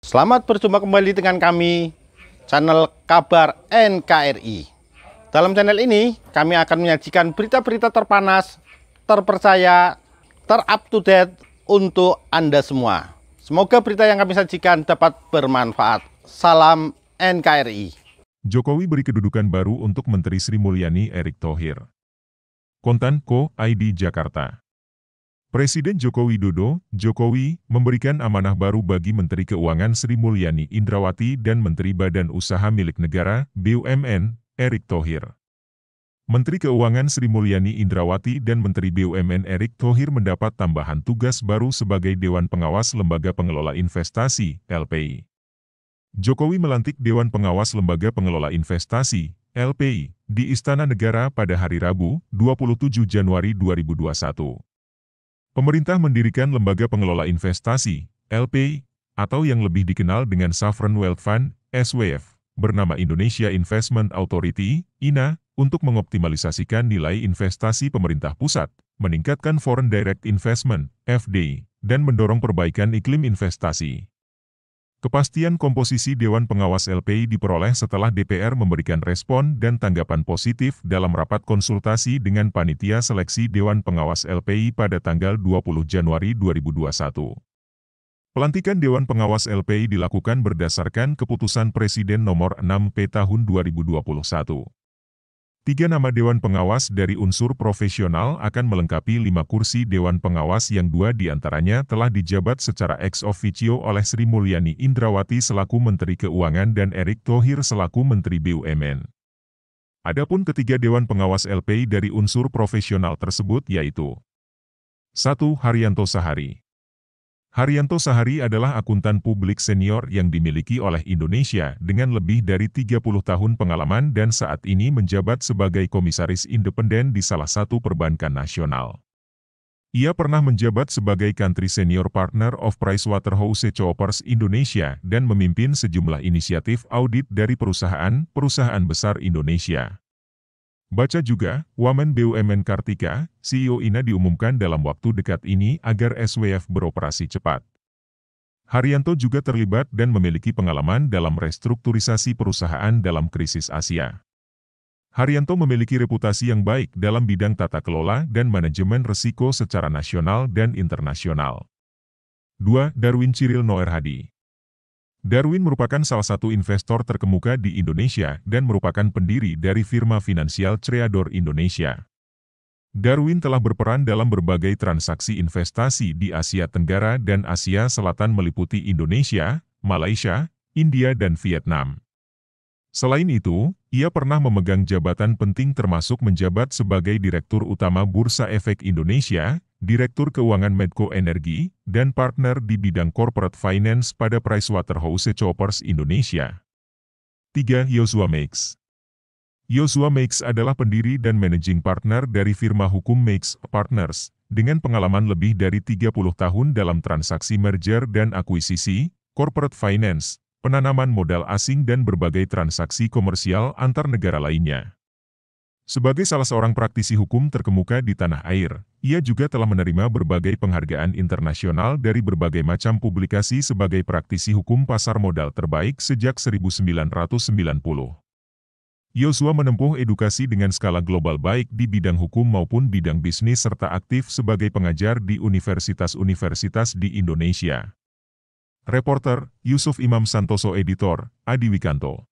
Selamat berjumpa kembali dengan kami, channel Kabar NKRI. Dalam channel ini, kami akan menyajikan berita-berita terpanas, terpercaya, terup-to-date untuk Anda semua. Semoga berita yang kami sajikan dapat bermanfaat. Salam NKRI. Jokowi beri kedudukan baru untuk Menteri Sri Mulyani Erick Thohir. Kontan Co. ID Jakarta. Presiden Joko Widodo, Jokowi, memberikan amanah baru bagi Menteri Keuangan Sri Mulyani Indrawati dan Menteri Badan Usaha Milik Negara, BUMN, Erick Thohir. Menteri Keuangan Sri Mulyani Indrawati dan Menteri BUMN Erick Thohir mendapat tambahan tugas baru sebagai Dewan Pengawas Lembaga Pengelola Investasi, LPI. Jokowi melantik Dewan Pengawas Lembaga Pengelola Investasi, LPI, di Istana Negara pada hari Rabu, 27 Januari 2021. Pemerintah mendirikan Lembaga Pengelola Investasi, LPI, atau yang lebih dikenal dengan Sovereign Wealth Fund, SWF, bernama Indonesia Investment Authority, INA, untuk mengoptimalisasikan nilai investasi pemerintah pusat, meningkatkan Foreign Direct Investment, FDI, dan mendorong perbaikan iklim investasi. Kepastian komposisi Dewan Pengawas LPI diperoleh setelah DPR memberikan respon dan tanggapan positif dalam rapat konsultasi dengan Panitia Seleksi Dewan Pengawas LPI pada tanggal 20 Januari 2021. Pelantikan Dewan Pengawas LPI dilakukan berdasarkan Keputusan Presiden Nomor 6 P Tahun 2021. 3 nama Dewan Pengawas dari unsur profesional akan melengkapi 5 kursi Dewan Pengawas yang 2 diantaranya telah dijabat secara ex officio oleh Sri Mulyani Indrawati selaku Menteri Keuangan dan Erick Thohir selaku Menteri BUMN. Adapun ketiga Dewan Pengawas LPI dari unsur profesional tersebut yaitu 1. Haryanto Sahari. Haryanto Sahari adalah akuntan publik senior yang dimiliki oleh Indonesia dengan lebih dari 30 tahun pengalaman dan saat ini menjabat sebagai komisaris independen di salah satu perbankan nasional. Ia pernah menjabat sebagai Country Senior Partner of PricewaterhouseCoopers Indonesia dan memimpin sejumlah inisiatif audit dari perusahaan besar Indonesia. Baca juga, Wamen BUMN Kartika, CEO INA diumumkan dalam waktu dekat ini agar SWF beroperasi cepat. Haryanto juga terlibat dan memiliki pengalaman dalam restrukturisasi perusahaan dalam krisis Asia. Haryanto memiliki reputasi yang baik dalam bidang tata kelola dan manajemen risiko secara nasional dan internasional. 2. Darwin Cyril Noer Hadi. Darwin merupakan salah satu investor terkemuka di Indonesia dan merupakan pendiri dari firma finansial Creador Indonesia. Darwin telah berperan dalam berbagai transaksi investasi di Asia Tenggara dan Asia Selatan meliputi Indonesia, Malaysia, India dan Vietnam. Selain itu, ia pernah memegang jabatan penting termasuk menjabat sebagai Direktur Utama Bursa Efek Indonesia, Direktur Keuangan Medco Energi, dan partner di bidang corporate finance pada PricewaterhouseCoopers Indonesia. 3. Yoshua Meix. Yoshua Meix adalah pendiri dan managing partner dari firma hukum Meix Partners, dengan pengalaman lebih dari 30 tahun dalam transaksi merger dan akuisisi, corporate finance, penanaman modal asing dan berbagai transaksi komersial antar negara lainnya. Sebagai salah seorang praktisi hukum terkemuka di tanah air, ia juga telah menerima berbagai penghargaan internasional dari berbagai macam publikasi sebagai praktisi hukum pasar modal terbaik sejak 1990. Yoshua menempuh edukasi dengan skala global baik di bidang hukum maupun bidang bisnis serta aktif sebagai pengajar di universitas-universitas di Indonesia. Reporter, Yusuf Imam Santoso Editor, Adi Wikanto.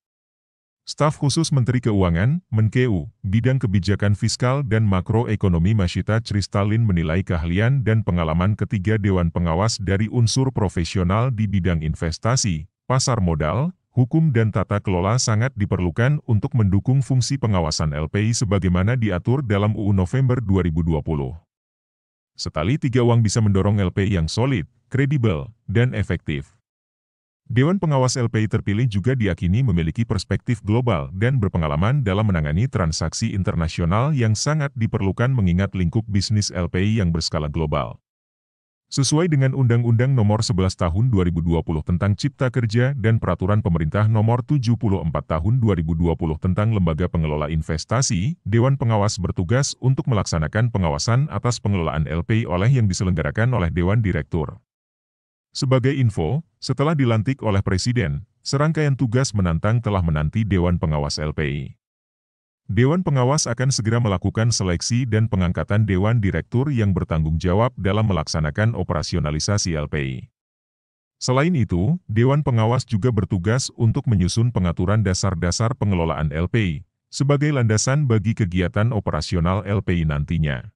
Staf khusus Menteri Keuangan, Menkeu, Bidang Kebijakan Fiskal dan Makroekonomi Masyita Cristalin menilai keahlian dan pengalaman ketiga Dewan Pengawas dari unsur profesional di bidang investasi, pasar modal, hukum dan tata kelola sangat diperlukan untuk mendukung fungsi pengawasan LPI sebagaimana diatur dalam UU November 2020. Setali tiga uang bisa mendorong LPI yang solid, kredibel, dan efektif. Dewan Pengawas LPI terpilih juga diyakini memiliki perspektif global dan berpengalaman dalam menangani transaksi internasional yang sangat diperlukan mengingat lingkup bisnis LPI yang berskala global. Sesuai dengan Undang-Undang Nomor 11 Tahun 2020 tentang Cipta Kerja dan Peraturan Pemerintah Nomor 74 Tahun 2020 tentang Lembaga Pengelola Investasi, Dewan Pengawas bertugas untuk melaksanakan pengawasan atas pengelolaan LPI yang diselenggarakan oleh Dewan Direktur. Sebagai info, setelah dilantik oleh Presiden, serangkaian tugas menantang telah menanti Dewan Pengawas LPI. Dewan Pengawas akan segera melakukan seleksi dan pengangkatan Dewan Direktur yang bertanggung jawab dalam melaksanakan operasionalisasi LPI. Selain itu, Dewan Pengawas juga bertugas untuk menyusun pengaturan dasar-dasar pengelolaan LPI, sebagai landasan bagi kegiatan operasional LPI nantinya.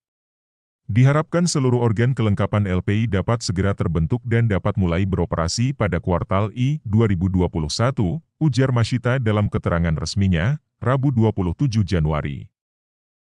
Diharapkan seluruh organ kelengkapan LPI dapat segera terbentuk dan dapat mulai beroperasi pada kuartal I 2021, ujar Masyita dalam keterangan resminya, Rabu 27 Januari.